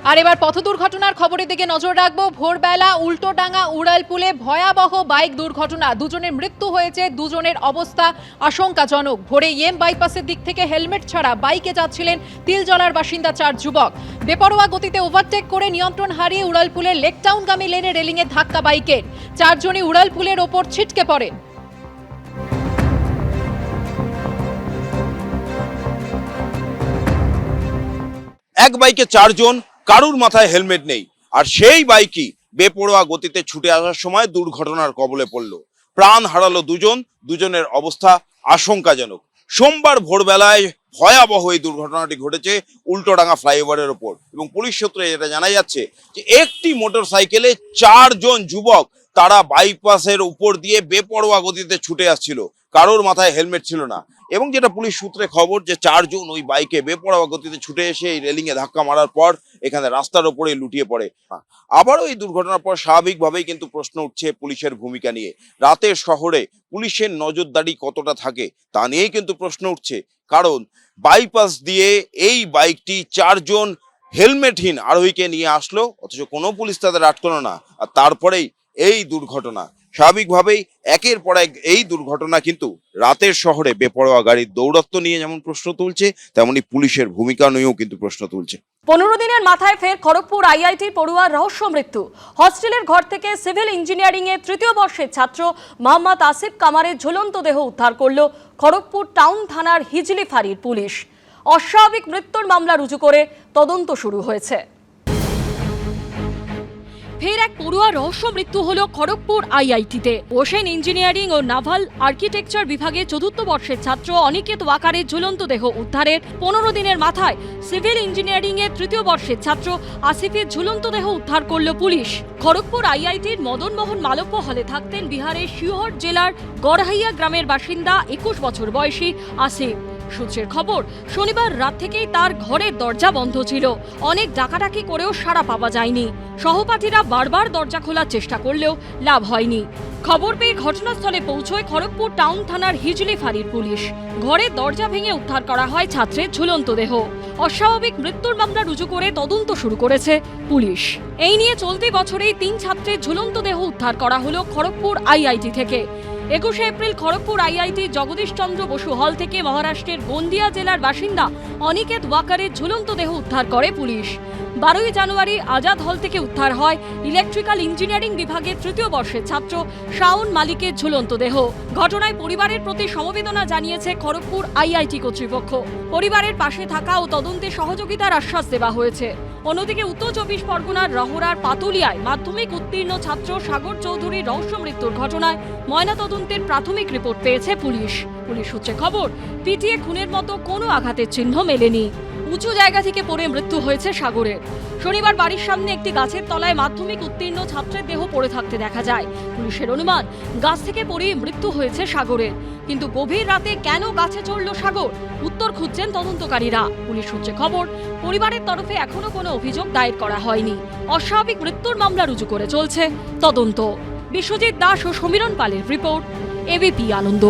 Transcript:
আর এবার পথ দুর্ঘটনার খবরের দিকে নজর রাখবো। ভোরবেলা উল্টোডাঙ্গা উড়ালপুলে ভয়াবহ বাইক দুর্ঘটনা, দুজনের মৃত্যু হয়েছে, দুজনের অবস্থা আশঙ্কাজনক। ভোরে বাইপাসের দিক থেকে হেলমেট ছাড়া বাইকে যাচ্ছিলেন তিলজলার বাসিন্দা 4 যুবক। বেপরোয়া গতিতে ওভারটেক করে নিয়ন্ত্রণ হারিয়ে উড়ালপুলের লেকটাউনগামী লেনে রেলিংয়ে ধাক্কা বাইকের। 4 জনই উড়ালপুলের ওপর ছিটকে পড়েন। এক বাইকে 4 জন, কারুর মাথায় হেলমেট নেই, আর সেই বাইকই বেপরোয়া গতিতে ছুটে আসার সময় দুর্ঘটনার কবলে পড়ল। প্রাণ হারালো দুজনের অবস্থা আশঙ্কাজনক। সোমবার ভোরবেলায় ভয়াবহ এই দুর্ঘটনাটি ঘটেছে উল্টোডাঙ্গা ফ্লাইওভারের ওপর, এবং পুলিশ সূত্রে যেটা জানা যাচ্ছে যে একটি মোটরসাইকেলে 4 জন যুবক তারা বাইপাসের উপর দিয়ে বেপরোয়া গতিতে ছুটে আসছিল, কারোর মাথায় হেলমেট ছিল না। এবং যেটা পুলিশ সূত্রে খবর যে 4 জন ওই বাইকে বেপরোয়া গতিতে ছুটে এসে এই রেলিংয়ে ধাক্কা মারার পর এখানে রাস্তার ওপরে লুটিয়ে পড়ে। আবারও এই দুর্ঘটনার পর স্বাভাবিকভাবেই কিন্তু প্রশ্ন উঠছে পুলিশের ভূমিকা নিয়ে। রাতের শহরে পুলিশের নজরদারি কতটা থাকে তা নিয়েই কিন্তু প্রশ্ন উঠছে, কারণ বাইপাস দিয়ে এই বাইকটি 4 জন হেলমেটহীন আরোহীকে নিয়ে আসলো, অথচ কোনো পুলিশ তাদের আটকালো না, আর তারপরেই এই দুর্ঘটনা। স্বাভাবিকভাবেই একের পর এক এই দুর্ঘটনা কিন্তু রাতের শহরে বেপরোয়া গাড়ির দৌরত্ব নিয়ে যেমন প্রশ্ন তুলছে, তেমনি পুলিশের ভূমিকা নিয়েও কিন্তু প্রশ্ন তুলছে। 15 দিনের মাথায় ফের খড়গপুর আইআইটি পড়ুয়ার রহস্য মৃত্যু। হস্টেলের ঘর থেকে সিভিল ইঞ্জিনিয়ারিং এর 3য় বর্ষের ছাত্র মোহাম্মদ আসিফ কামারের ঝুলন্ত দেহ উদ্ধার করল খড়গপুর টাউন থানার হিজলি ফাঁড়ির পুলিশ। অস্বাভাবিক মৃত্যুর মামলা রুজু করে তদন্ত শুরু হয়েছে। ফের এক পড়ুয়ার রহস্য মৃত্যু হলো খড়গপুর আইআইটিতে। ওশেন ইঞ্জিনিয়ারিং ও নাভাল আর্কিটেকচার বিভাগে 4র্থ বর্ষের ছাত্র অনিকেত ওয়াকারের ঝুলন্ত দেহ উদ্ধারের 15 দিনের মাথায় সিভিল ইঞ্জিনিয়ারিং এর 3য় বর্ষের ছাত্র আসিফের ঝুলন্ত দেহ উদ্ধার করল পুলিশ। খড়গপুর আইআইটির মদনমোহন মালব্য হলে থাকতেন বিহারের শিওহর জেলার গড়হাইয়া গ্রামের বাসিন্দা 21 বছর বয়সী আসিফ। সূত্রের খবর, শনিবার রাত থেকেই তার ঘরের দরজা বন্ধ ছিল। অনেক ডাকাডাকি করেও সাড়া পাওয়া যায়নি। সহপাঠীরা বারবার দরজা খোলার চেষ্টা করলেও লাভ হয়নি। খবর পেয়ে ঘটনাস্থলে পৌঁছয় খড়গপুর টাউন থানার হিজলি ফাঁড়ির পুলিশ। ঘরের দরজা ভেঙে উদ্ধার করা হয় ছাত্রের ঝুলন্ত দেহ। অস্বাভাবিক মৃত্যুর মামলা রুজু করে তদন্ত শুরু করেছে পুলিশ। এই নিয়ে চলতি বছরেই 3 ছাত্রের ঝুলন্ত দেহ উদ্ধার করা হলো খড়গপুর আইআইটি থেকে। 21 এপ্রিল খড়গপুর আইআইটি জগদীশচন্দ্র বসু হল থেকে মহারাষ্ট্রের গোন্দিয়া জেলার বাসিন্দা অনিকেত ওয়াকারের ঝুলন্ত দেহ উদ্ধার করে পুলিশ। 12 জানুয়ারি আজাদ হল থেকে উদ্ধার হয় ইলেকট্রিক্যাল ইঞ্জিনিয়ারিং বিভাগের 3য় বর্ষের ছাত্র শাওন মালিকের ঝুলন্ত দেহ। ঘটনায় পরিবারের প্রতি সমবেদনা জানিয়েছে খড়গপুর আইআইটি কর্তৃপক্ষ। পরিবারের পাশে থাকা ও তদন্তে সহযোগিতার আশ্বাস দেওয়া হয়েছে। অন্যদিকে উত্তর 24 পরগনার রহরার পাতুলিয়ায় মাধ্যমিক উত্তীর্ণ ছাত্র সাগর চৌধুরীর রহস্য মৃত্যুর ঘটনায় ময়নাতদন্তের প্রাথমিক রিপোর্ট পেয়েছে পুলিশ। পুলিশ সূত্রে খবর, পিটিয়ে খুনের মতো কোনো আঘাতের চিহ্ন মেলেনি। উঁচু জায়গা থেকে পড়ে মৃত্যু হয়েছে সাগরের। শনিবার বাড়ির সামনে একটি গাছের তলায় মাধ্যমিক উত্তীর্ণ ছাত্রের দেহ পড়ে থাকতে দেখা যায়। পুলিশের অনুমান, গাছ থেকে পড়ে মৃত্যু হয়েছে সাগরের। কিন্তু গভীর রাতে কেন গাছে চড়ল সাগর, উত্তর খুঁজছেন তদন্তকারীরা। পুলিশ সূত্রে খবর, পরিবারের তরফে এখনো কোনো অভিযোগ দায়ের করা হয়নি। অস্বাভাবিক মৃত্যুর মামলা রুজু করে চলছে তদন্ত। বিশ্বজিৎ দাস ও সমীরণ পালের রিপোর্ট, এবিপি আনন্দ।